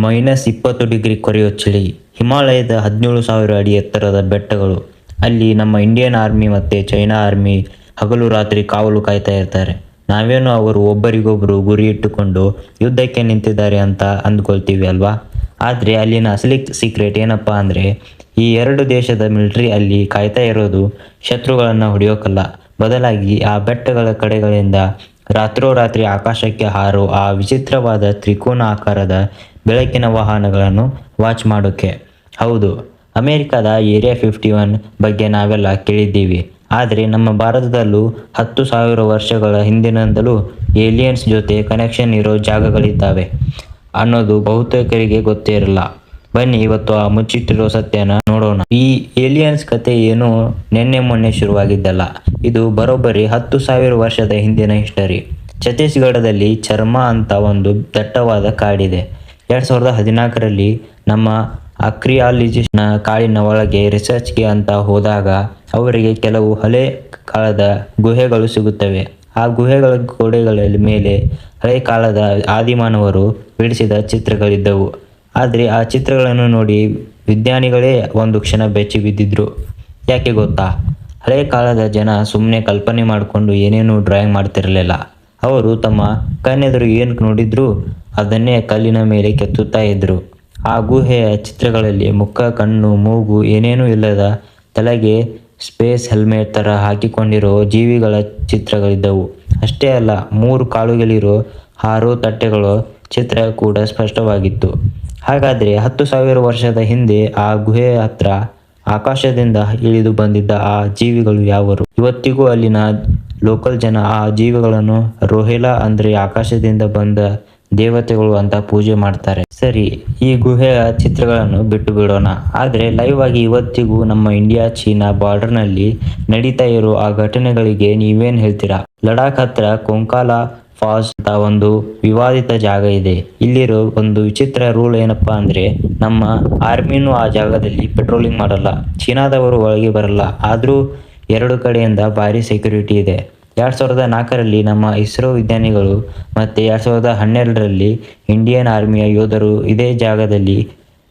-20 ಕೊರೆಯೋ ಚಳಿ, ಹಿಮಾಲಯದ 17,000 ಅಡಿ ಎತ್ತರದ ಬೆಟ್ಟಗಳು. ಅಲ್ಲಿ ನಮ್ಮ ಇಂಡಿಯನ್ ಆರ್ಮಿ ಮತ್ತು ಚೈನಾ ಆರ್ಮಿ ಹಗಲು ರಾತ್ರಿ ಕಾವಲು ಕಾಯ್ತಾ ಇರ್ತಾರೆ. ನಾವೇನೋ ಅವರು ಒಬ್ಬರಿಗೊಬ್ಬರು ಗುರಿ ಇಟ್ಟುಕೊಂಡು ಯುದ್ಧಕ್ಕೆ ನಿಂತಿದ್ದಾರೆ ಅಂತ ಅಂದ್ಕೊಳ್ತೀವಿ ಅಲ್ವಾ. ಆದರೆ ಅಲ್ಲಿನ ಅಸಲಿ ಸೀಕ್ರೆಟ್ ಏನಪ್ಪ ಅಂದರೆ, ಈ ಎರಡು ದೇಶದ ಮಿಲಿಟ್ರಿ ಅಲ್ಲಿ ಕಾಯ್ತಾ ಇರೋದು ಶತ್ರುಗಳನ್ನು ಹೊಡೆಯೋಕ್ಕಲ್ಲ, ಬದಲಾಗಿ ಆ ಬೆಟ್ಟಗಳ ಕಡೆಗಳಿಂದ ರಾತ್ರೋರಾತ್ರಿ ಆಕಾಶಕ್ಕೆ ಹಾರೋ ಆ ವಿಚಿತ್ರವಾದ ತ್ರಿಕೋನ ಆಕಾರದ ಬೆಳಕಿನ ವಾಹನಗಳನ್ನು ವಾಚ್ ಮಾಡೋಕ್ಕೆ. ಹೌದು, ಅಮೆರಿಕದ ಏರಿಯಾ 51 ಬಗ್ಗೆ ನಾವೆಲ್ಲ ಕೇಳಿದ್ದೀವಿ. ಆದರೆ ನಮ್ಮ ಭಾರತದಲ್ಲೂ 10,000 ವರ್ಷಗಳ ಹಿಂದಿನಿಂದಲೂ ಏಲಿಯನ್ಸ್ ಜೊತೆ ಕನೆಕ್ಷನ್ ಇರೋ ಜಾಗಗಳಿದ್ದಾವೆ ಅನ್ನೋದು ಬಹುತೇಕರಿಗೆ ಗೊತ್ತೇ ಇರಲ್ಲ. ಬನ್ನಿ ಇವತ್ತು ಆ ಮುಚ್ಚಿಟ್ಟಿರೋ ಸತ್ಯನ ನೋಡೋಣ. ಈ ಏಲಿಯನ್ಸ್ ಕತೆ ಏನು ನಿನ್ನೆ ಮೊನ್ನೆ ಶುರುವಾಗಿದ್ದಲ್ಲ. ಇದು ಬರೋಬ್ಬರಿ 10,000 ವರ್ಷದ ಹಿಂದಿನ ಹಿಸ್ಟರಿ. ಛತ್ತೀಸ್ಗಢದಲ್ಲಿ ಚರ್ಮಾ ಅಂತ ಒಂದು ದಟ್ಟವಾದ ಕಾಡಿದೆ. 2014ರಲ್ಲಿ ನಮ್ಮ ಆರ್ಕಿಯಾಲಜಿಸ್ಟ್ನ ಕಾಡಿನ ಒಳಗೆ ರಿಸರ್ಚ್ಗೆ ಅಂತ ಹೋದಾಗ ಅವರಿಗೆ ಕೆಲವು ಹಳೆ ಕಾಲದ ಗುಹೆಗಳು ಸಿಗುತ್ತವೆ. ಆ ಗುಹೆಗಳ ಗೋಡೆಗಳ ಮೇಲೆ ಹಳೆ ಕಾಲದ ಆದಿಮಾನವರು ಬಿಡಿಸಿದ ಚಿತ್ರಗಳಿದ್ದವು. ಆದರೆ ಆ ಚಿತ್ರಗಳನ್ನು ನೋಡಿ ವಿಜ್ಞಾನಿಗಳೇ ಒಂದು ಕ್ಷಣ ಬೆಚ್ಚಿ ಬಿದ್ದಿದ್ರು. ಯಾಕೆ ಗೊತ್ತಾ? ಹಳೆ ಕಾಲದ ಜನ ಸುಮ್ಮನೆ ಕಲ್ಪನೆ ಮಾಡಿಕೊಂಡು ಏನೇನು ಡ್ರಾಯಿಂಗ್ ಮಾಡ್ತಿರಲಿಲ್ಲ. ಅವರು ತಮ್ಮ ಕಣ್ಣೆದುರು ಏನು ನೋಡಿದ್ರು ಅದನ್ನೇ ಕಲ್ಲಿನ ಮೇಲೆ ಕೆತ್ತುತ್ತಾ ಇದ್ದರು. ಆ ಗುಹೆಯ ಚಿತ್ರಗಳಲ್ಲಿ ಮುಖ, ಕಣ್ಣು, ಮೂಗು ಏನೇನೂ ಇಲ್ಲದ, ತಲೆಗೆ ಸ್ಪೇಸ್ ಹೆಲ್ಮೆಟ್ ಥರ ಹಾಕಿಕೊಂಡಿರೋ ಜೀವಿಗಳ ಚಿತ್ರಗಳಿದ್ದವು. ಅಷ್ಟೇ ಅಲ್ಲ, 3 ಕಾಲುಗಳಿರೋ ಹಾರೋ ತಟ್ಟೆಗಳ ಚಿತ್ರ ಕೂಡ ಸ್ಪಷ್ಟವಾಗಿತ್ತು. ಹಾಗಾದರೆ 10,000 ವರ್ಷದ ಹಿಂದೆ ಆ ಗುಹೆಯ ಹತ್ರ ಆಕಾಶದಿಂದ ಇಳಿದು ಬಂದಿದ್ದ ಆ ಜೀವಿಗಳು ಯಾವರು? ಇವತ್ತಿಗೂ ಅಲ್ಲಿನ ಲೋಕಲ್ ಜನ ಆ ಜೀವಿಗಳನ್ನು ರೋಹೆಲಾ ಅಂದರೆ ಆಕಾಶದಿಂದ ಬಂದ ದೇವತೆಗಳು ಅಂತ ಪೂಜೆ ಮಾಡ್ತಾರೆ. ಸರಿ, ಈ ಗುಹೆಯ ಚಿತ್ರಗಳನ್ನು ಬಿಟ್ಟು ಬಿಡೋಣ. ಆದರೆ ಲೈವ್ ಆಗಿ ಇವತ್ತಿಗೂ ನಮ್ಮ ಇಂಡಿಯಾ ಚೀನಾ ಬಾರ್ಡರ್ನಲ್ಲಿ ನಡೀತಾ ಇರೋ ಆ ಘಟನೆಗಳಿಗೆ ನೀವೇನು ಹೇಳ್ತೀರಾ? ಲಡಾಖ್ ಹತ್ರ ಕೊಂಕಾಲಾ ಫಾಲ್ಸ್ ಅಂತ ಒಂದು ವಿವಾದಿತ ಜಾಗ ಇದೆ. ಇಲ್ಲಿರೋ ಒಂದು ವಿಚಿತ್ರ ರೂಲ್ ಏನಪ್ಪ ಅಂದರೆ, ನಮ್ಮ ಆರ್ಮಿನೂ ಆ ಜಾಗದಲ್ಲಿ ಪೆಟ್ರೋಲಿಂಗ್ ಮಾಡಲ್ಲ, ಚೀನಾದವರು ಒಳಗೆ ಬರಲ್ಲ. ಆದರೂ 2 ಕಡೆಯಿಂದ ಭಾರಿ ಸೆಕ್ಯೂರಿಟಿ ಇದೆ. 2004ರಲ್ಲಿ ನಮ್ಮ ಇಸ್ರೋ ವಿಜ್ಞಾನಿಗಳು ಮತ್ತು 2012ರಲ್ಲಿ ಇಂಡಿಯನ್ ಆರ್ಮಿಯ ಯೋಧರು ಇದೇ ಜಾಗದಲ್ಲಿ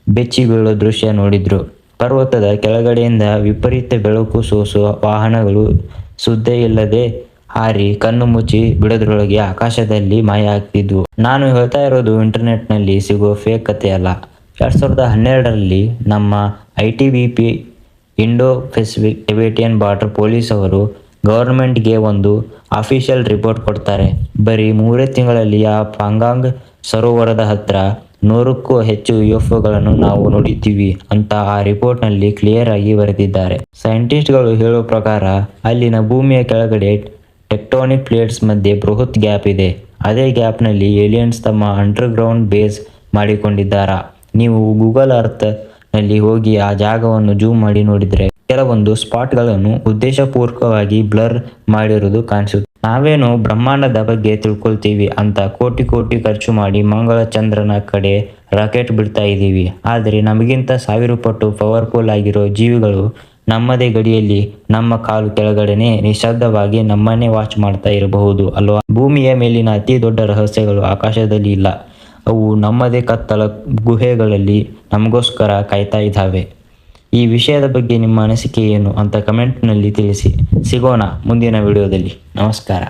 ಬೆಚ್ಚಿ ಬೀಳೋ ದೃಶ್ಯ ನೋಡಿದ್ರು. ಪರ್ವತದ ಕೆಳಗಡೆಯಿಂದ ವಿಪರೀತ ಬೆಳಕು ಸೋಸೋ ವಾಹನಗಳು ಸುದ್ದೇ ಇಲ್ಲದೆ ಹಾರಿ ಕಣ್ಣು ಮುಚ್ಚಿ ಬಿಡೋದ್ರೊಳಗೆ ಆಕಾಶದಲ್ಲಿ ಮಾಯ ಆಗ್ತಿದ್ವು. ನಾನು ಹೇಳ್ತಾ ಇರೋದು ಇಂಟರ್ನೆಟ್ನಲ್ಲಿ ಸಿಗೋ ಫೇಕ್ ಕತೆ ಅಲ್ಲ. 2012ರಲ್ಲಿ ನಮ್ಮ ITBP Indo Pacific Tibetan border police ಅವರು ಗವರ್ಮೆಂಟ್ಗೆ ಒಂದು ಅಫಿಷಿಯಲ್ ರಿಪೋರ್ಟ್ ಕೊಡ್ತಾರೆ. ಬರೀ 3 ತಿಂಗಳಲ್ಲಿ ಆ ಪಾಂಗಾಂಗ್ ಸರೋವರದ ಹತ್ರ 100ಕ್ಕೂ ಹೆಚ್ಚು UFOಗಳನ್ನು ನಾವು ನೋಡಿದ್ದೀವಿ ಅಂತ ಆ ರಿಪೋರ್ಟ್ನಲ್ಲಿ ಕ್ಲಿಯರ್ ಆಗಿ ಬರೆದಿದ್ದಾರೆ. ಸೈಂಟಿಸ್ಟ್ಗಳು ಹೇಳೋ ಪ್ರಕಾರ ಅಲ್ಲಿನ ಭೂಮಿಯ ಕೆಳಗಡೆ ಟೆಕ್ಟೋನಿಕ್ ಪ್ಲೇಟ್ಸ್ ಮಧ್ಯೆ ಬೃಹತ್ ಗ್ಯಾಪ್ ಇದೆ. ಅದೇ ಗ್ಯಾಪ್ನಲ್ಲಿ ಏಲಿಯನ್ಸ್ ತಮ್ಮ ಅಂಡರ್ಗ್ರೌಂಡ್ ಬೇಸ್ ಮಾಡಿಕೊಂಡಿದ್ದಾರಾ? ನೀವು ಗೂಗಲ್ ಅರ್ತ್ ನಲ್ಲಿ ಹೋಗಿ ಆ ಜಾಗವನ್ನು ಜೂಮ್ ಮಾಡಿ ನೋಡಿದರೆ ಕೆಲವೊಂದು ಸ್ಪಾಟ್ಗಳನ್ನು ಉದ್ದೇಶಪೂರ್ವಕವಾಗಿ ಬ್ಲರ್ ಮಾಡಿರೋದು ಕಾಣಿಸುತ್ತೆ. ನಾವೇನೋ ಬ್ರಹ್ಮಾಂಡದ ಬಗ್ಗೆ ತಿಳ್ಕೊಳ್ತೀವಿ ಅಂತ ಕೋಟಿ ಖರ್ಚು ಮಾಡಿ ಮಂಗಳ ಚಂದ್ರನ ಕಡೆ ರಾಕೆಟ್ ಬಿಡ್ತಾ ಇದ್ದೀವಿ. ಆದರೆ ನಮಗಿಂತ 1000 ಪಟ್ಟು ಪವರ್ಫುಲ್ ಆಗಿರೋ ಜೀವಿಗಳು ನಮ್ಮದೇ ಗಡಿಯಲ್ಲಿ ನಮ್ಮ ಕಾಲು ಕೆಳಗಡೆನೆ ನಿಶ್ಶಬ್ದವಾಗಿ ನಮ್ಮನ್ನೇ ವಾಚ್ ಮಾಡ್ತಾ ಇರಬಹುದು ಅಲ್ವಾ? ಭೂಮಿಯ ಮೇಲಿನ ಅತಿ ದೊಡ್ಡ ರಹಸ್ಯಗಳು ಆಕಾಶದಲ್ಲಿ ಇಲ್ಲ. ಅವು ನಮ್ಮದೇ ಕತ್ತಲ ಗುಹೆಗಳಲ್ಲಿ ನಮಗೋಸ್ಕರ ಕಾಯ್ತಾ ಇದ್ದಾವೆ. ಈ ವಿಷಯದ ಬಗ್ಗೆ ನಿಮ್ಮ ಅನಿಸಿಕೆ ಏನು ಅಂತ ಕಮೆಂಟ್ನಲ್ಲಿ ತಿಳಿಸಿ. ಸಿಗೋಣ ಮುಂದಿನ ವಿಡಿಯೋದಲ್ಲಿ. ನಮಸ್ಕಾರ.